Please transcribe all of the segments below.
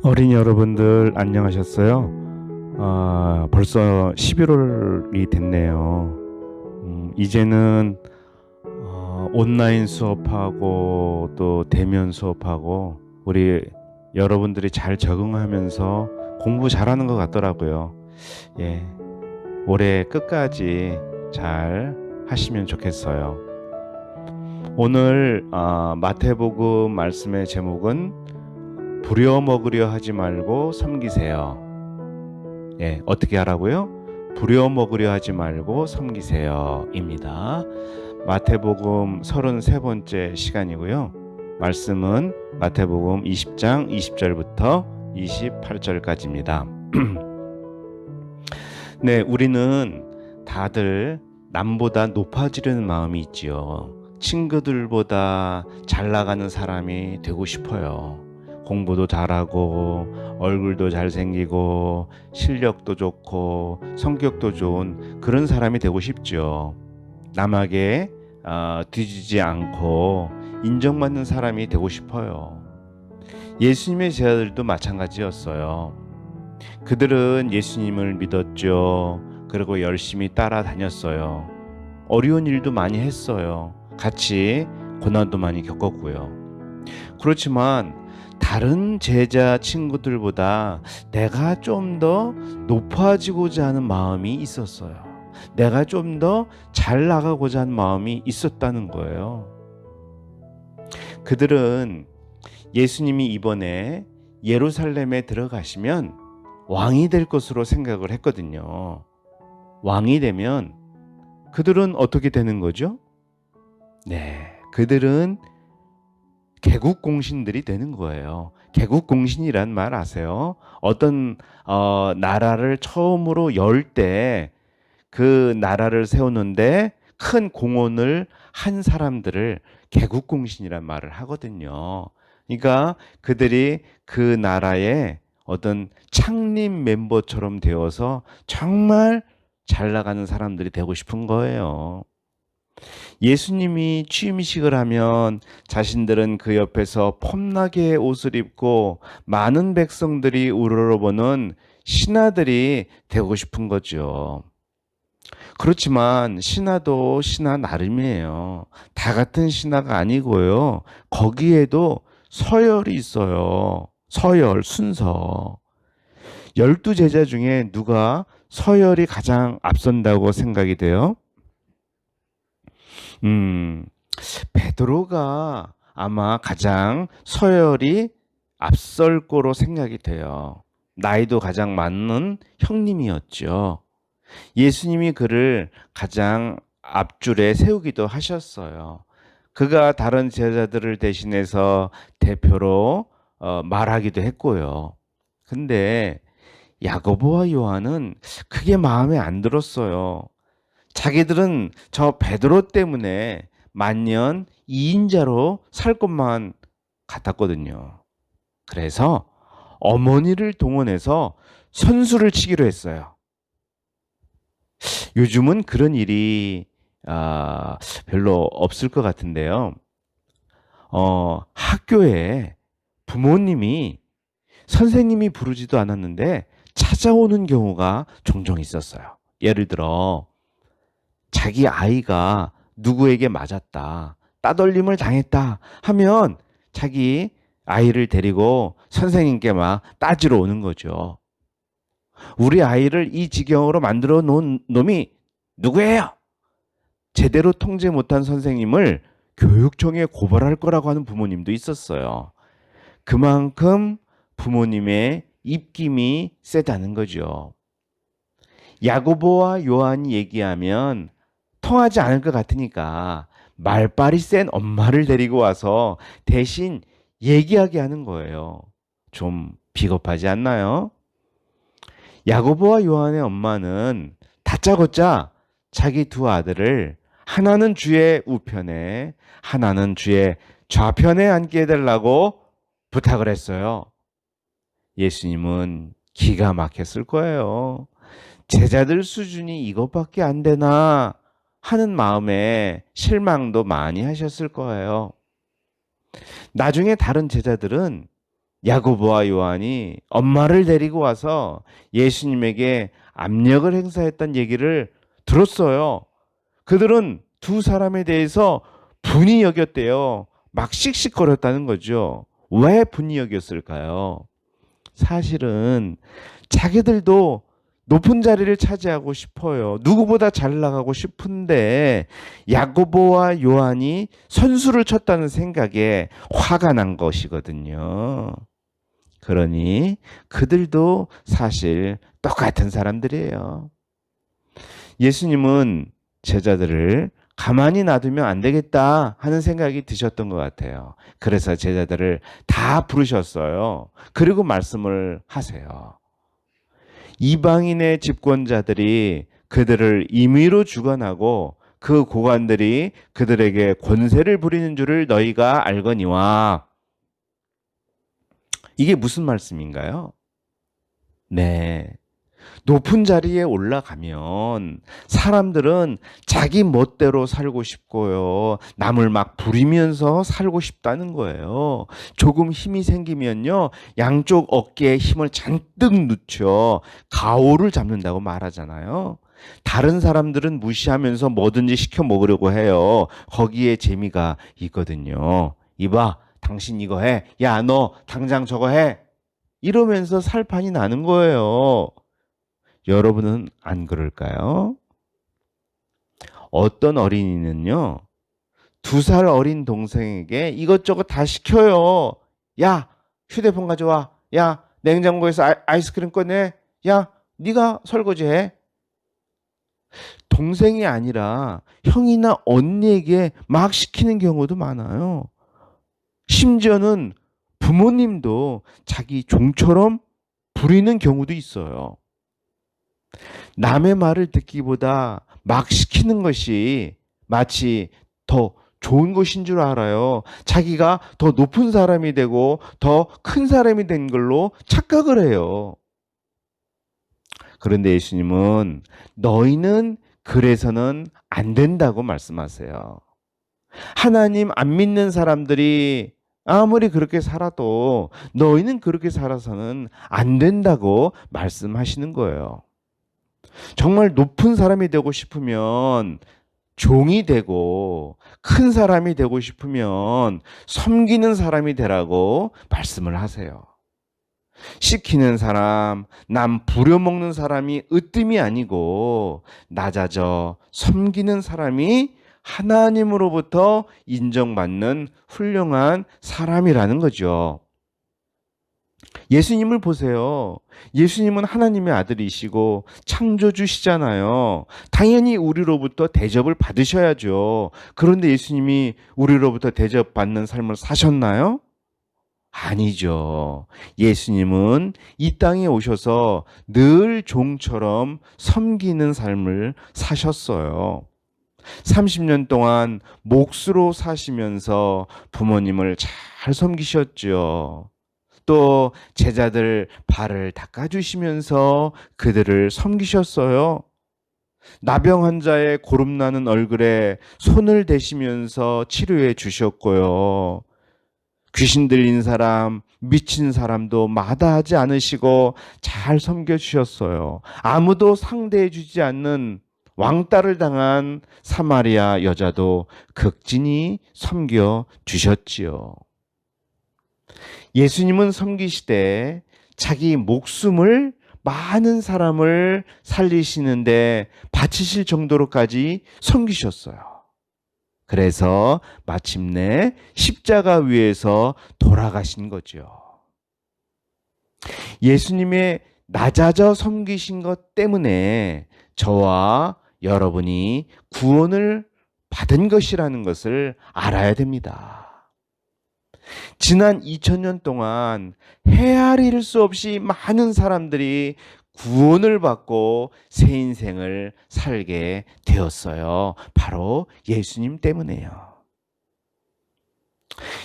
어린이 여러분들 안녕하셨어요? 벌써 11월이 됐네요. 이제는 온라인 수업하고 또 대면 수업하고 우리 여러분들이 잘 적응하면서 공부 잘하는 것 같더라고요. 예, 올해 끝까지 잘 하시면 좋겠어요. 오늘 마태복음 말씀의 제목은 부려먹으려 하지 말고 섬기세요. 예, 어떻게 하라고요? 부려먹으려 하지 말고 섬기세요 입니다. 마태복음 33번째 시간이고요. 말씀은 마태복음 20장 20절부터 28절까지입니다. 네, 우리는 다들 남보다 높아지려는 마음이 있지요. 친구들보다 잘 나가는 사람이 되고 싶어요. 공부도 잘하고 얼굴도 잘생기고 실력도 좋고 성격도 좋은 그런 사람이 되고 싶죠. 남에게 뒤지지 않고 인정받는 사람이 되고 싶어요. 예수님의 제자들도 마찬가지였어요. 그들은 예수님을 믿었죠. 그리고 열심히 따라다녔어요. 어려운 일도 많이 했어요. 같이 고난도 많이 겪었고요. 그렇지만 다른 제자 친구들보다 내가 좀 더 높아지고자 하는 마음이 있었어요. 내가 좀 더 잘 나가고자 하는 마음이 있었다는 거예요. 그들은 예수님이 이번에 예루살렘에 들어가시면 왕이 될 것으로 생각을 했거든요. 왕이 되면 그들은 어떻게 되는 거죠? 네, 그들은 개국공신들이 되는 거예요. 개국공신이란 말 아세요? 어떤 나라를 처음으로 열 때 그 나라를 세우는데 큰 공헌을 한 사람들을 개국공신이란 말을 하거든요. 그러니까 그들이 그 나라의 어떤 창립 멤버처럼 되어서 정말 잘 나가는 사람들이 되고 싶은 거예요. 예수님이 취임식을 하면 자신들은 그 옆에서 폼나게 옷을 입고 많은 백성들이 우러러보는 신하들이 되고 싶은 거죠. 그렇지만 신하도 신하 나름이에요. 다 같은 신하가 아니고요. 거기에도 서열이 있어요. 서열, 순서. 12제자 중에 누가 서열이 가장 앞선다고 생각이 돼요? 음, 베드로가 아마 가장 서열이 앞설 거로 생각이 돼요. 나이도 가장 많은 형님이었죠. 예수님이 그를 가장 앞줄에 세우기도 하셨어요. 그가 다른 제자들을 대신해서 대표로 말하기도 했고요. 근데 야고보와 요한은 그게 마음에 안 들었어요. 자기들은 저 베드로 때문에 만년 2인자로 살 것만 같았거든요. 그래서 어머니를 동원해서 선수를 치기로 했어요. 요즘은 그런 일이 별로 없을 것 같은데요. 학교에 부모님이 선생님이 부르지도 않았는데 찾아오는 경우가 종종 있었어요. 예를 들어 자기 아이가 누구에게 맞았다, 따돌림을 당했다 하면 자기 아이를 데리고 선생님께 막 따지러 오는 거죠. 우리 아이를 이 지경으로 만들어 놓은 놈이 누구예요? 제대로 통제 못한 선생님을 교육청에 고발할 거라고 하는 부모님도 있었어요. 그만큼 부모님의 입김이 세다는 거죠. 야고보와 요한이 얘기하면 통하지 않을 것 같으니까 말빨이 센 엄마를 데리고 와서 대신 얘기하게 하는 거예요. 좀 비겁하지 않나요? 야고보와 요한의 엄마는 다짜고짜 자기 두 아들을 하나는 주의 우편에 하나는 주의 좌편에 앉게 해달라고 부탁을 했어요. 예수님은 기가 막혔을 거예요. 제자들 수준이 이것밖에 안 되나 하는 마음에 실망도 많이 하셨을 거예요. 나중에 다른 제자들은 야고보와 요한이 엄마를 데리고 와서 예수님에게 압력을 행사했던 얘기를 들었어요. 그들은 두 사람에 대해서 분이 여겼대요. 막 씩씩거렸다는 거죠. 왜 분이 여겼을까요? 사실은 자기들도 높은 자리를 차지하고 싶어요. 누구보다 잘 나가고 싶은데 야고보와 요한이 선수를 쳤다는 생각에 화가 난 것이거든요. 그러니 그들도 사실 똑같은 사람들이에요. 예수님은 제자들을 가만히 놔두면 안 되겠다 하는 생각이 드셨던 것 같아요. 그래서 제자들을 다 부르셨어요. 그리고 말씀을 하세요. 이방인의 집권자들이 그들을 임의로 주관하고 그 고관들이 그들에게 권세를 부리는 줄을 너희가 알거니와. 이게 무슨 말씀인가요? 네. 높은 자리에 올라가면 사람들은 자기 멋대로 살고 싶고요. 남을 막 부리면서 살고 싶다는 거예요. 조금 힘이 생기면요. 양쪽 어깨에 힘을 잔뜩 넣죠. 가오를 잡는다고 말하잖아요. 다른 사람들은 무시하면서 뭐든지 시켜 먹으려고 해요. 거기에 재미가 있거든요. 이봐, 당신 이거 해. 야, 너 당장 저거 해. 이러면서 살판이 나는 거예요. 여러분은 안 그럴까요? 어떤 어린이는요, 2살 어린 동생에게 이것저것 다 시켜요. 야, 휴대폰 가져와. 야, 냉장고에서 아이스크림 꺼내. 야, 네가 설거지해. 동생이 아니라 형이나 언니에게 막 시키는 경우도 많아요. 심지어는 부모님도 자기 종처럼 부리는 경우도 있어요. 남의 말을 듣기보다 막 시키는 것이 마치 더 좋은 것인 줄 알아요. 자기가 더 높은 사람이 되고 더 큰 사람이 된 걸로 착각을 해요. 그런데 예수님은 너희는 그래서는 안 된다고 말씀하세요. 하나님 안 믿는 사람들이 아무리 그렇게 살아도 너희는 그렇게 살아서는 안 된다고 말씀하시는 거예요. 정말 높은 사람이 되고 싶으면 종이 되고 큰 사람이 되고 싶으면 섬기는 사람이 되라고 말씀을 하세요. 시키는 사람, 남 부려먹는 사람이 으뜸이 아니고 낮아져 섬기는 사람이 하나님으로부터 인정받는 훌륭한 사람이라는 거죠. 예수님을 보세요. 예수님은 하나님의 아들이시고 창조주시잖아요. 당연히 우리로부터 대접을 받으셔야죠. 그런데 예수님이 우리로부터 대접받는 삶을 사셨나요? 아니죠. 예수님은 이 땅에 오셔서 늘 종처럼 섬기는 삶을 사셨어요. 30년 동안 몫으로 사시면서 부모님을 잘 섬기셨죠. 또 제자들 발을 닦아주시면서 그들을 섬기셨어요. 나병 환자의 고름나는 얼굴에 손을 대시면서 치료해 주셨고요. 귀신 들린 사람, 미친 사람도 마다하지 않으시고 잘 섬겨주셨어요. 아무도 상대해 주지 않는 왕따를 당한 사마리아 여자도 극진히 섬겨주셨지요. 예수님은 섬기시되 자기 목숨을 많은 사람을 살리시는데 바치실 정도로까지 섬기셨어요. 그래서 마침내 십자가 위에서 돌아가신 거죠. 예수님의 낮아져 섬기신 것 때문에 저와 여러분이 구원을 받은 것이라는 것을 알아야 됩니다. 지난 2000년 동안 헤아릴 수 없이 많은 사람들이 구원을 받고 새 인생을 살게 되었어요. 바로 예수님 때문에요.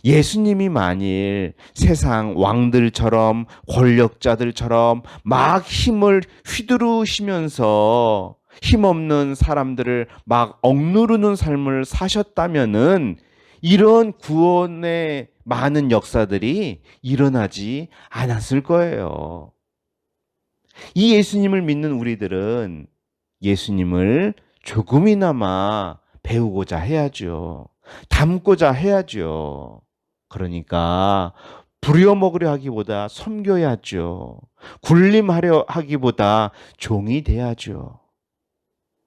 예수님이 만일 세상 왕들처럼 권력자들처럼 막 힘을 휘두르시면서 힘없는 사람들을 막 억누르는 삶을 사셨다면은 이런 구원의 많은 역사들이 일어나지 않았을 거예요. 이 예수님을 믿는 우리들은 예수님을 조금이나마 배우고자 해야죠. 닮고자 해야죠. 그러니까 부려먹으려 하기보다 섬겨야죠. 군림하려 하기보다 종이 돼야죠.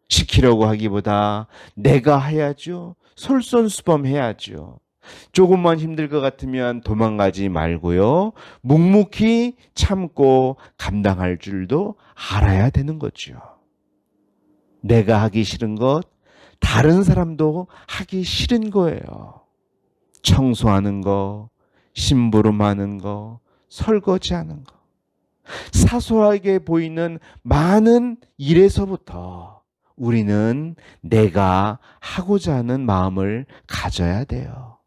시키려고 하기보다 내가 해야죠. 솔선수범해야죠. 조금만 힘들 것 같으면 도망가지 말고요. 묵묵히 참고 감당할 줄도 알아야 되는 거죠. 내가 하기 싫은 것, 다른 사람도 하기 싫은 거예요. 청소하는 거, 심부름하는 거, 설거지하는 거. 사소하게 보이는 많은 일에서부터 우리는 내가 하고자 하는 마음을 가져야 돼요.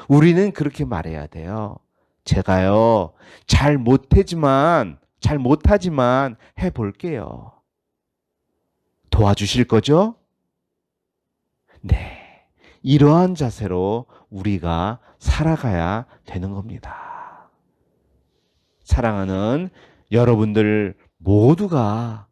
우리는 그렇게 말해야 돼요. 제가요, 잘 못하지만 해볼게요. 도와주실 거죠? 네. 이러한 자세로 우리가 살아가야 되는 겁니다. 사랑하는 여러분들 모두가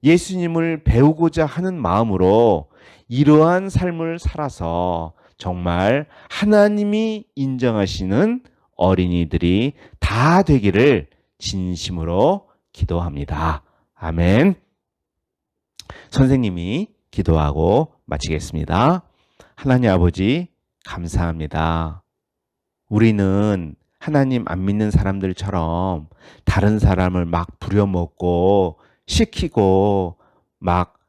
예수님을 배우고자 하는 마음으로 이러한 삶을 살아서 정말 하나님이 인정하시는 어린이들이 다 되기를 진심으로 기도합니다. 아멘. 선생님이 기도하고 마치겠습니다. 하나님 아버지, 감사합니다. 우리는 하나님 안 믿는 사람들처럼 다른 사람을 막 부려먹고 시키고 막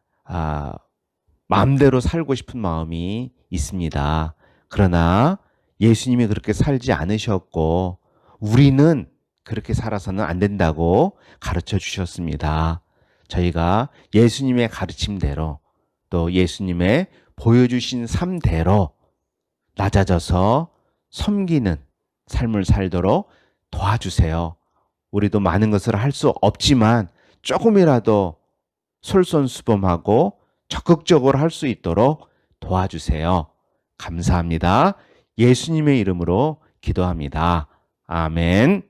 마음대로 살고 싶은 마음이 있습니다. 그러나 예수님이 그렇게 살지 않으셨고 우리는 그렇게 살아서는 안 된다고 가르쳐 주셨습니다. 저희가 예수님의 가르침대로 또 예수님의 보여주신 삶대로 낮아져서 섬기는 삶을 살도록 도와주세요. 우리도 많은 것을 할 수 없지만 조금이라도 솔선수범하고 적극적으로 할 수 있도록 도와주세요. 감사합니다. 예수님의 이름으로 기도합니다. 아멘.